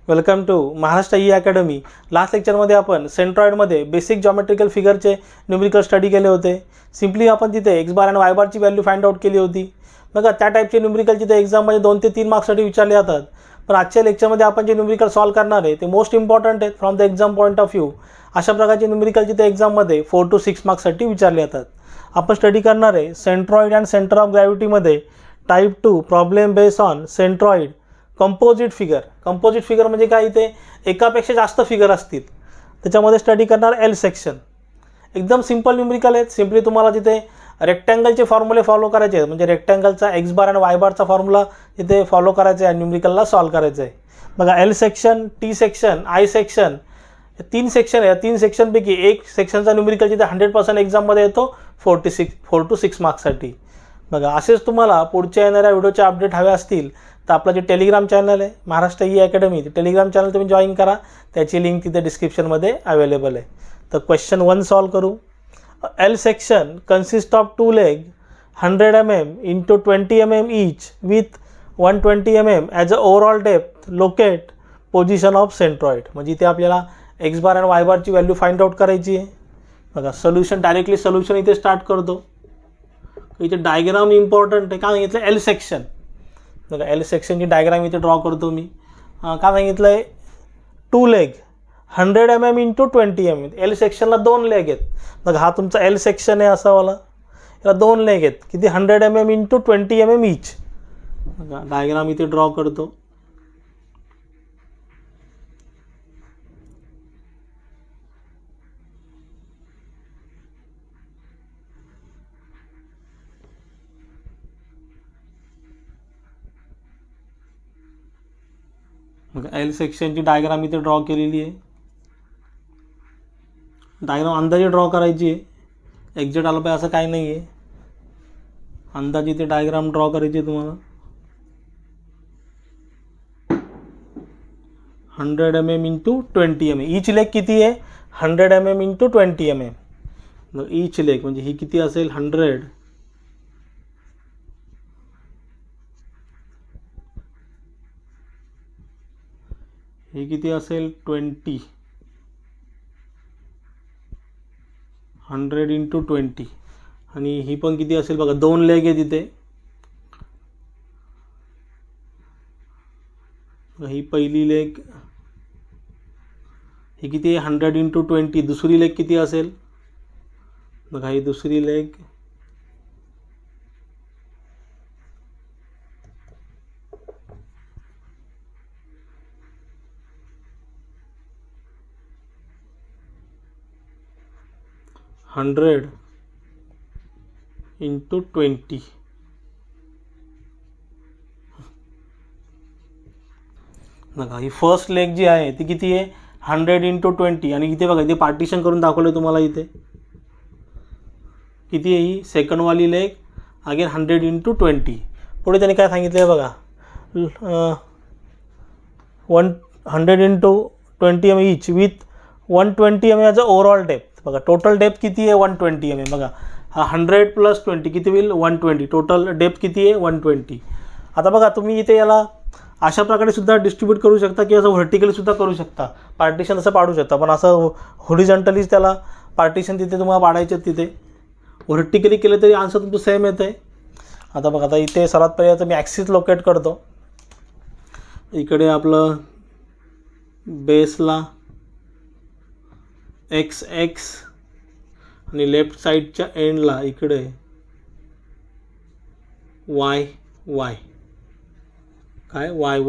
Welcome to Maharashtra e academy. Last लेक्चरमध्ये आपण सेंट्रॉइडमध्ये बेसिक जॉमेट्रिकल फिगरचे न्यूमेरिकल स्टडी केले होते। सिंपली आपण तिथे x बार आणि y बारची व्हॅल्यू फाइंड आउट केली होती। बघा त्या टाइपचे न्यूमेरिकल तिथे एक्झाममध्ये 2 ते 3 मार्क्ससाठी विचारले जातात। पण आजच्या लेक्चरमध्ये आपण जे न्यूमेरिकल सॉल्व करणार आहे ते मोस्ट इम्पॉर्टंट आहेत from the exam point of view. अशा प्रकारचे न्यूमेरिकल तिथे एक्झाममध्ये 4 to 6 मार्क्ससाठी विचारले जातात। आपण स्टडी करणार आहे सेंट्रॉइड अँड सेंटर ऑफ ग्रॅव्हिटीमध्ये type 2 problem based on centroid composite figure. Composite figure म्हणजे काय, इथे एकापेक्षा जास्त फिगर असतील त्याच्यामध्ये स्टडी करणार एल सेक्शन। एकदम सिंपल न्यूमेरिकल आहेत। सिंपली तुम्हाला तिथे रेक्टँगलचे फॉर्म्युले फॉलो करायचे आहेत, म्हणजे रेक्टँगलचा एक्स बार आणि वाय बारचा फॉर्म्युला इथे फॉलो करायचा आहे, न्यूमेरिकलला सॉल्व करायचं आहे। बघा L section, T section, I section, 3 section आहे। 3 सेक्शनपैकी एक सेक्शनचा न्यूमेरिकल जिथे 100% एक्झाममध्ये येतो 4 to 6 मार्क्ससाठी। बघा असेच तुम्हाला पुढच्या येणाऱ्या व्हिडिओचे अपडेट हवे असतील तर आपलं जे टेलिग्राम चॅनल आहे महाराष्ट्र ई अकॅडमी, ते टेलिग्राम चॅनल तुम्ही जॉईन करा, त्याची लिंक तिथे डिस्क्रिप्शनमध्ये अवेलेबल आहे। तर क्वेश्चन 1 सॉल्व करू। L section consist of 2 leg 100 mm into 20 mm each with 120 mm as a overall depth locate position of centroid. म्हणजे इथे आपल्याला एक्स बार आणि वाय बारची व्हॅल्यू फाइंड आउट करायची आहे। बघा सोल्युशन, डायरेक्टली सोल्युशन इथे स्टार्ट करतो। इथे डायग्राम इम्पॉर्टंट आहे। काय सांगितलं, एल सेक्शन। बघा एल सेक्शनची डायग्राम इथे ड्रॉ करतो मी। काय सांगितलं आहे, 2 leg 100 mm into 20 mm। L सेक्शनला 2 लेग आहेत। बघा हा तुमचा एल सेक्शन आहे असावाला, याला 2 लेग आहेत, किती 100 mm into 20 mm ईच। बघा डायग्राम इथे ड्रॉ करतो। एल सेक्शनची डायग्राम इथे ड्रॉ केलेली आहे। डायग्राम अंदाजे ड्रॉ करायची आहे, एक्झॅक्ट आलं पाहिजे असं काही नाही आहे, अंदाजे इथे डायग्राम ड्रॉ करायची आहे तुम्हाला। 100 mm into 20 mm each leg किती आहे, 100 mm into 20 mm। Each leg म्हणजे ही किती असेल, 100 ही किती असेल, 20, 100 into 20। आणि ही पण किती असेल बघा, 2 लेग आहे तिथे। ही पहिली लेग, ही किती आहे, 100 into 20। दुसरी लेग किती असेल बघा, ही दुसरी लेग 100 into 20। बघा ही फर्स्ट लेग जी आहे ती किती आहे, 100 into 20। आणि इथे बघा इथे पार्टिशन करून दाखवलं तुम्हाला, इथे किती आहे ही सेकंडवाली लेग, अगेन 100 into 20। पुढे त्याने काय सांगितलं आहे बघा, 100 into 20 mm each with 120 mm as a overall depth. बघा टोटल डेप्थ किती आहे, 120 mm। बघा हा 100 + 20 किती होईल, 120। टोटल डेप्थ किती आहे, 120। आता बघा तुम्ही इथे याला अशा प्रकारे सुद्धा डिस्ट्रीब्यूट करू शकता की असं व्हर्टिकली सुद्धा करू शकता, पार्टिशन असं पाडू शकता। पण असं हॉरिझॉन्टलीच त्याला पार्टिशन तिथे तुम्हाला पाडायचे, तिथे व्हर्टिकली केलं तरी आन्सर तुमचं सेम येतं आहे। आता बघा आता इथे सर्वात पहिले मी ॲक्सिस लोकेट करतो। इकडे आपलं बेसला एक्स आणि लेफ्ट साईडच्या एंडला इकडे वाय काय, वाय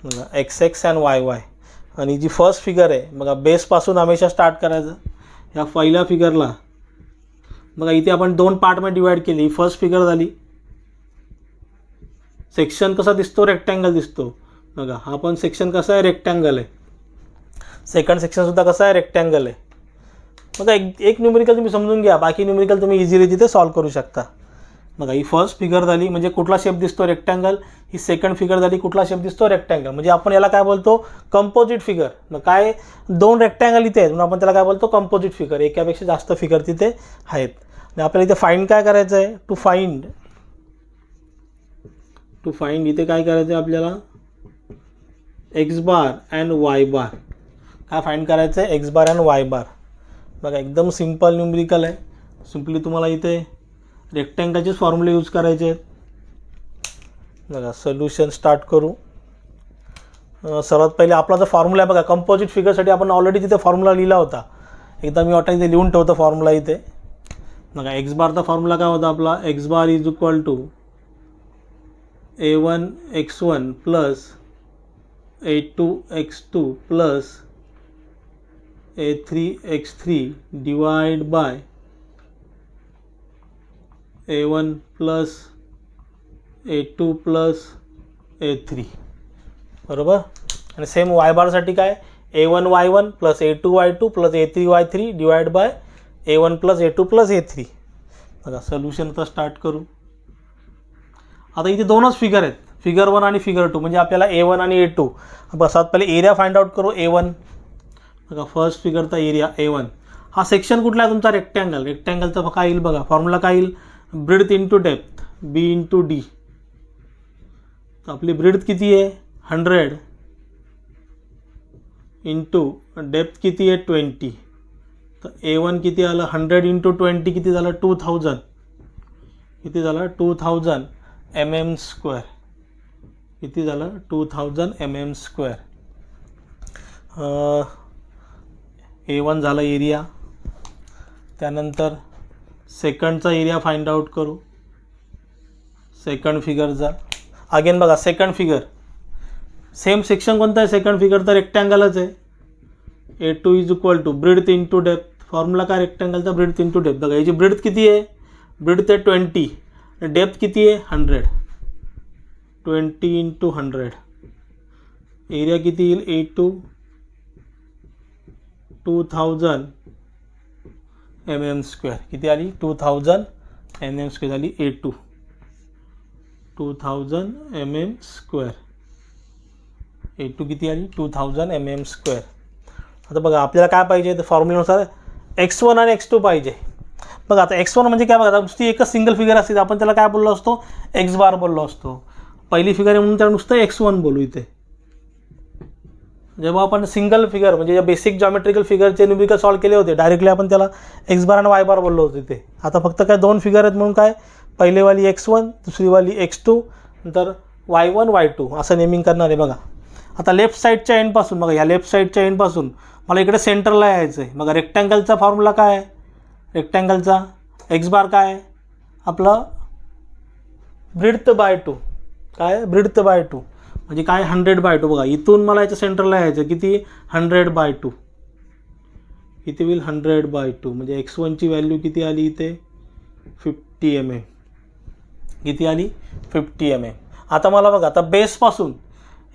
बघा एक्स अँड वाय। आणि जी फर्स्ट फिगर आहे बघा, बेसपासून हमेशा स्टार्ट करायचं। ह्या पहिल्या फिगरला बघा इथे आपण 2 पार्टमध्ये डिवाइड केली। फर्स्ट फिगर झाली, सेक्शन कसा दिसतो, रेक्टँगल दिसतो। बघा हा पण सेक्शन कसा आहे, रेक्टँगल आहे। सेकंड सेक्शनसुद्धा कसा आहे, रेक्टँगल आहे। बघा एक न्यूमेरिकल तुम्ही समजून घ्या, बाकी न्यूमेरिकल तुम्ही इझिली तिथे सॉल्व करू शकता। बघा ही फर्स्ट फिगर झाली म्हणजे कुठला शेप दिसतो, रेक्टँगल। ही सेकंड फिगर झाली, कुठला शेप दिसतो, रेक्टँगल। म्हणजे आपण याला काय बोलतो, कंपोजिट फिगर। मग काय 2 रेक्टँगल इथे आहेत म्हणून आपण त्याला काय बोलतो, कंपोजिट फिगर। एकापेक्षा जास्त फिगर तिथे आहेत। आणि आपल्याला इथे फाइंड काय करायचं आहे, टू फाइंड इथे काय करायचं आहे आपल्याला, एक्स बार अँड वाय बार. काय फाइंड करायचं आहे? एक्स बार अँड वाय बार. बघा एकदम सिम्पल न्यूमरिकल आहे. सिम्पली तुम्हाला इथे रेक्टँगलचेच फॉर्म्युले यूज करायचे आहेत. बघा सोल्युशन स्टार्ट करू. सर्वात पहिले आपला जो फॉर्म्युला आहे बघा कंपोजिट फिगरसाठी आपण ऑलरेडी तिथे फॉर्म्युला लिहिला होता. एकदा मी वाटतं इथे लिहून ठेवतो फॉर्म्युला इथे. बघा एक्स बारचा फॉर्म्युला काय होता आपला? X bar is equal to a1x1 plus a2x2 plus a3x3 divide by a1 plus a2 plus a3. बरोबर. आणि सेम वाय बारसाठी काय? a1y1 plus a2y2 plus a3y3 divide by a1 plus a2 plus a3. बघा solution आता start करू. आता इथे दोनच फिगर आहेत, फिगर 1 आणि फिगर 2. म्हणजे आपल्याला a1 आणि a2. बसात पहिले एरिया फाइंड आउट करू. a1 बघा फर्स्ट फिगरचा एरिया a1. हा सेक्शन कुठला आहे तुमचा? रेक्टँगल. रेक्टँगलचा काय येईल बघा फॉर्म्युला काय येईल? Breadth into depth b into D. तर आपली ब्रेड्थ किती आहे? 100 इंटू डेप्थ किती आहे? 20. तर a1 किती आलं? 100 इंटू 20 किती झालं? 2000. किती झालं? 2000 mm स्क्वेअर. किती झालं? 2000 mm स्क्वेअर. a1 झाला एरिया. त्यानंतर सेकंडचा एरिया फाइंड आउट करू. सेकंड फिगरचा अगेन बघा सेकंड फिगर सेम सेक्शन कोणता आहे? सेकंड फिगर तर रेक्टँगलच आहे. a2 is equal to breadth into depth. Formula काय रेक्टँगलचा? Breadth into depth. बघा याची ब्रेड्थ किती आहे? ब्रेड्थ आहे 20. डेप्थ किती आहे? 100. 20 इंटू 100. एरिया किती येईल? a2 2000 mm square. किती आली? 2000 mm स्क्वेअर झाली a2. 2000 mm square. a2 किती आली? 2000 mm स्क्वेअर. आता बघा आपल्याला काय पाहिजे? तर फॉर्म्युल्यानुसार x1 आणि x2 पाहिजे. बघा आता x1 म्हणजे काय? बघा नुसती एकच सिंगल फिगर असते आपण त्याला काय बोललो असतो? एक्स बार बोललो असतो. पहिली फिगर आहे म्हणून त्याला नुसतं x1 बोलू. इथे जेव्हा आपण सिंगल फिगर म्हणजे बेसिक जॉमेट्रिकल फिगरचे न्यूमेरिकल सॉल्व केले होते डायरेक्टली आपण त्याला एक्स बार आणि वाय बार बोललो होतो इथे. आता फक्त काय दोन फिगर आहेत म्हणून काय पहिलेवाली x1 दुसरीवाली x2 नंतर y1 y2 असं नेमिंग करणार आहे. बघा आता लेफ्ट साईडच्या एंडपासून बघा या लेफ्ट साईडच्या एंडपासून मला इकडे सेंटरला यायचं आहे. बघा रेक्टँगलचा फॉर्म्युला काय आहे? रेक्टँगलचा एक्स बार काय आहे? आपलं ब्रेड्थ बाय 2. काय? ब्रेड्थ बाय 2 म्हणजे काय? 100/2. बघा इथून मला याच्या सेंटरला यायचं किती? 100/2. किती होईल? 100/2 म्हणजे x1ची व्हॅल्यू किती आली इथे? 50 mm. किती आली? 50 mm. आता मला बघा आता बेसपासून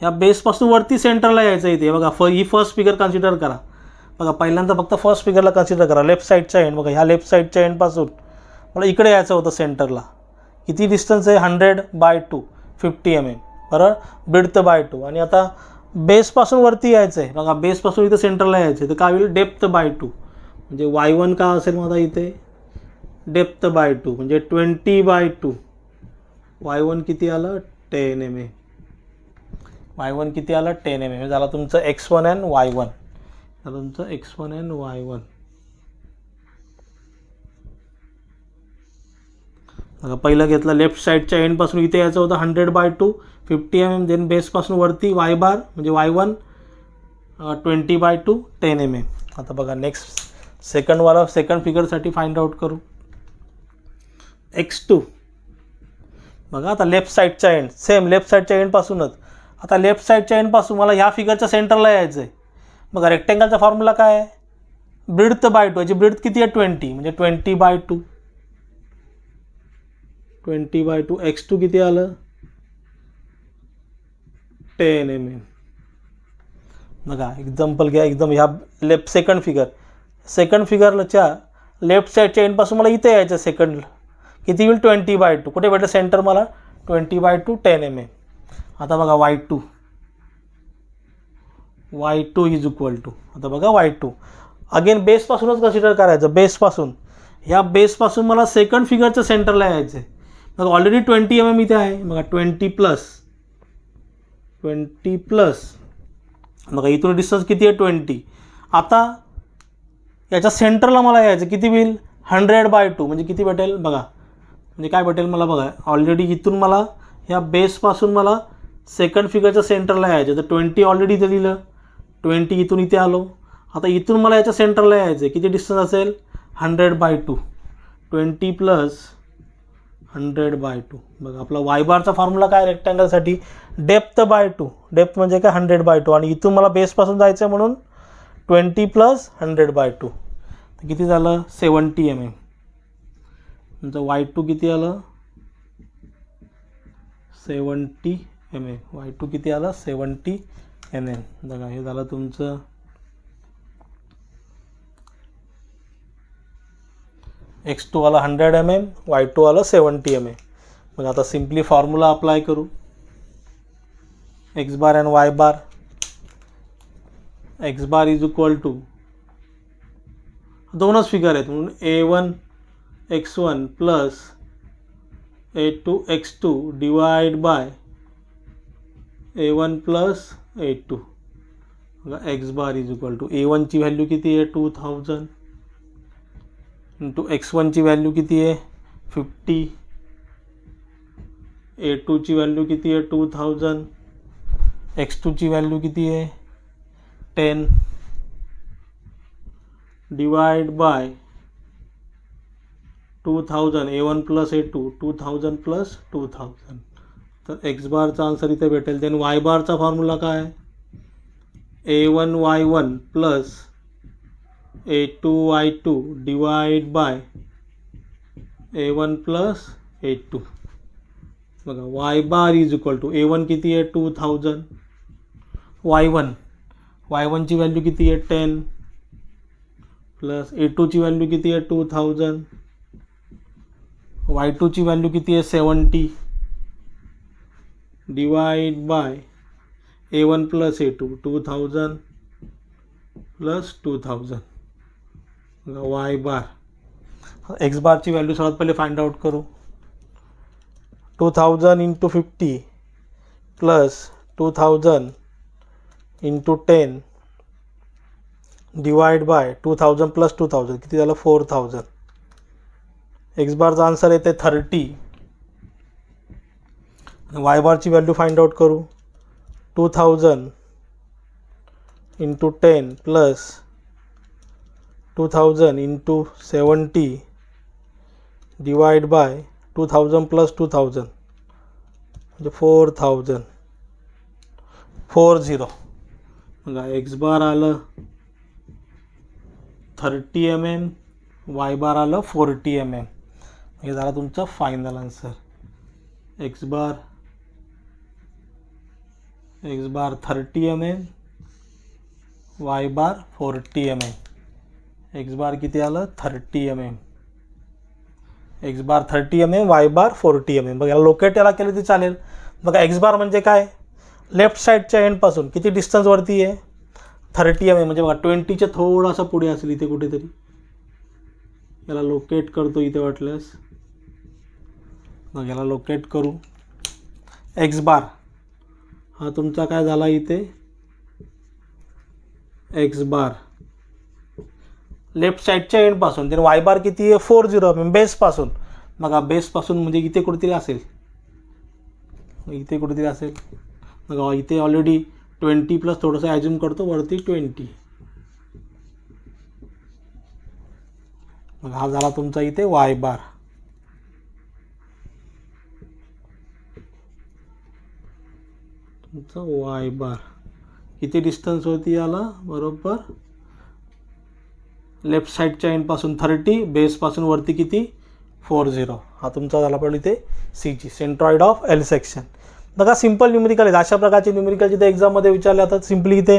या बेसपासून वरती सेंटरला यायचं इथे. बघा ही फर्स्ट फिगर कन्सिडर करा. बघा पहिल्यांदा फक्त फर्स्ट फिगरला कन्सिडर करा. लेफ्ट साईडचा एंड बघा ह्या लेफ्ट साईडच्या एंडपासून मला इकडे यायचं होतं सेंटरला. किती डिस्टन्स आहे? 100/2 50 mm. बरोबर. Breadth by 2. आणि आता बेसपासून वरती यायचं आहे. बघा बेसपासून इथे सेंटरला यायचं आहे तर काय होईल? डेप्थ बाय 2 म्हणजे y1 का असेल माझा इथे? डेप्थ बाय 2 म्हणजे 20/2. y1 किती आलं? 10 mm. y1 किती आलं? 10 mm. झाला तुमचं x1 and y1. झालं तुमचं x1 and y1. बघा पहिलं घेतलं लेफ्ट साईडच्या एंडपासून इथे यायचं होतं 100/2 50 mm. देन बेसपासून वरती y बार म्हणजे y1 20/2 10 mm. आता बघा नेक्स्ट सेकंडवाला सेकंड फिगरसाठी फाइंड आउट करू. x2 बघा आता लेफ्ट साईडच्या एंड सेम लेफ्ट साईडच्या एंडपासूनच. आता लेफ्ट साईडच्या एंडपासून मला ह्या फिगरच्या सेंटरला यायचं आहे. बघा रेक्टँगलचा फॉर्म्युला काय आहे? Breadth by 2. याची ब्रेड्थ किती आहे? 20 म्हणजे 20/2. 20/2. x2 किती आलं? 10 mm. बघा एक्झाम्पल घ्या एकदम ह्या लेफ्ट सेकंड फिगरच्या लेफ्ट साईडच्या एंडपासून मला इथे यायचं सेकंड. किती होईल? 20/2. कुठे भेटलं सेंटर मला? 20/2 10 mm. आता बघा y2 इज इक्वल टू आता बघा y2 अगेन बेसपासूनच कन्सिडर करायचं. बेसपासून ह्या बेसपासून मला सेकंड फिगरच्या सेंटरला यायचं आहे. बघा ऑलरेडी 20 mm इथे आहे. बघा 20 प्लस बघा इथून डिस्टन्स किती आहे 20. आता याच्या सेंटरला मला यायचं किती होईल 100/2 म्हणजे किती भेटेल बघा, म्हणजे काय भेटेल मला बघा, ऑलरेडी इथून मला ह्या बेसपासून मला सेकंड फिगरच्या सेंटरला यायचं, तर 20 ऑलरेडी इथे दिलं, 20 इथून इथे आलो. आता इथून मला याच्या सेंटरला यायचं किती डिस्टन्स असेल 100/2, 20 + 100/2. बघा आपला वाय बारचा फॉर्म्युला काय रेक्टँगलसाठी डेप्थ/2, डेप्थ म्हणजे काय 100/2 आणि इथून मला बेसपासून जायचं म्हणून 20 + 100/2 तर किती झालं 70 mm. तुमचं y2 किती आलं 70 mm, y2 किती आलं 70 mm. बघा हे झालं तुमचं x2 आला 100 mm, y2 आलं 70 mm. मग आता सिम्पली फॉर्म्युला अप्लाय करू, x बार आणि y bar. x bar is equal to दोनच फिगर आहेत म्हणून a1x1 plus a2x2 divide by a1 plus a2. बघा x bar is equal to a1 ची व्हॅल्यू किती आहे 2000 इंटू x1 ची व्हॅल्यू किती आहे 50, a2 ची व्हॅल्यू किती आहे 2000, x2 ची व्हॅल्यू किती आहे 10 divide by 2000 a1 plus a2 2000 plus 2000. तर x बारचा आन्सर इथे भेटेल. देन y बारचा फॉर्म्युला काय a1 y1 plus a2 y2 divide by a1 plus a2. बघा y bar is equal to a1 किती आहे 2000, y1 ची व्हॅल्यू किती आहे 10 प्लस a2 ची व्हॅल्यू किती आहे 2000, y2 ची व्हॅल्यू किती आहे 70 divide by a1 plus a2 2000 plus 2000. y bar x बारची व्हॅल्यू सर्वात पहिले फाइंड आउट करू. 2000 into 50 plus 2000 into 10 divide by 2000 plus 2000 किती झालं 4000. x बारचा आन्सर येते 30. y बारची व्हॅल्यू फाइंड आउट करू. 2000 into 10 plus 2000 into 70 divide by 2000 plus 2000 म्हणजे 4000 40. बघा x बार आलं 30 mm, y बार आलं 40 mm. हे झालं तुमचं फायनल आन्सर. x बार 30 mm, y बार 40 mm. x बार किती आलं 30 mm, x बार 30 mm, y बार 40 mm. बघा लोकेट याला केलं तरी चालेल. बघा x बार म्हणजे काय लेफ्ट साईडच्या एंडपासून किती डिस्टन्सवरती आहे 30 mm म्हणजे बघा 20च्या थोडासा पुढे असेल इथे कुठेतरी. याला लोकेट करतो इथे वाटल्यास. मग याला लोकेट करू. x बार हा तुमचा काय झाला इथे x बार लेफ्ट साईडच्या एंडपासून. तर y बार किती आहे 40 mm बेसपासून. मग हा बेसपासून म्हणजे इथे कुठेतरी असेल, इथे कुठेतरी असेल. मग इथे ऑलरेडी 20 प्लस थोडंसं ॲज्युम करतो वरती 20. मग हा झाला तुमचा इथे y बार. तुमचा y बार किती डिस्टन्स होती याला बरोबर लेफ्ट साईडच्या एंडपासून 30, बेसपासून वरती किती 40. हा तुमचा झाला पण इथे C G centroid of L section. बघा सिंपल न्यूमेरिकल आहेत. अशा प्रकारचे न्यूमेरिकल जिथे एक्झाममध्ये विचारले जातात सिम्पली इथे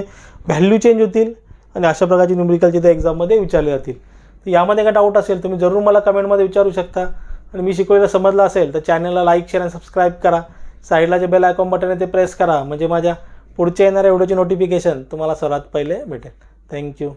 व्हॅल्यू चेंज होतील आणि अशा प्रकारचे न्यूमेरिकल जिथे एक्झाममध्ये विचारले जातील. तर यामध्ये काय डाऊट असेल तुम्ही जरूर मला कमेंटमध्ये विचारू शकता. आणि मी शिकवलेलं समजलं असेल तर चॅनलला लाईक शेअर आणि सबस्क्राईब करा. साईडला जे बेल आयकॉन बटन आहे ते प्रेस करा म्हणजे माझ्या पुढच्या येणाऱ्या व्हिडिओची नोटिफिकेशन तुम्हाला सर्वात पहिले भेटेल. थँक्यू.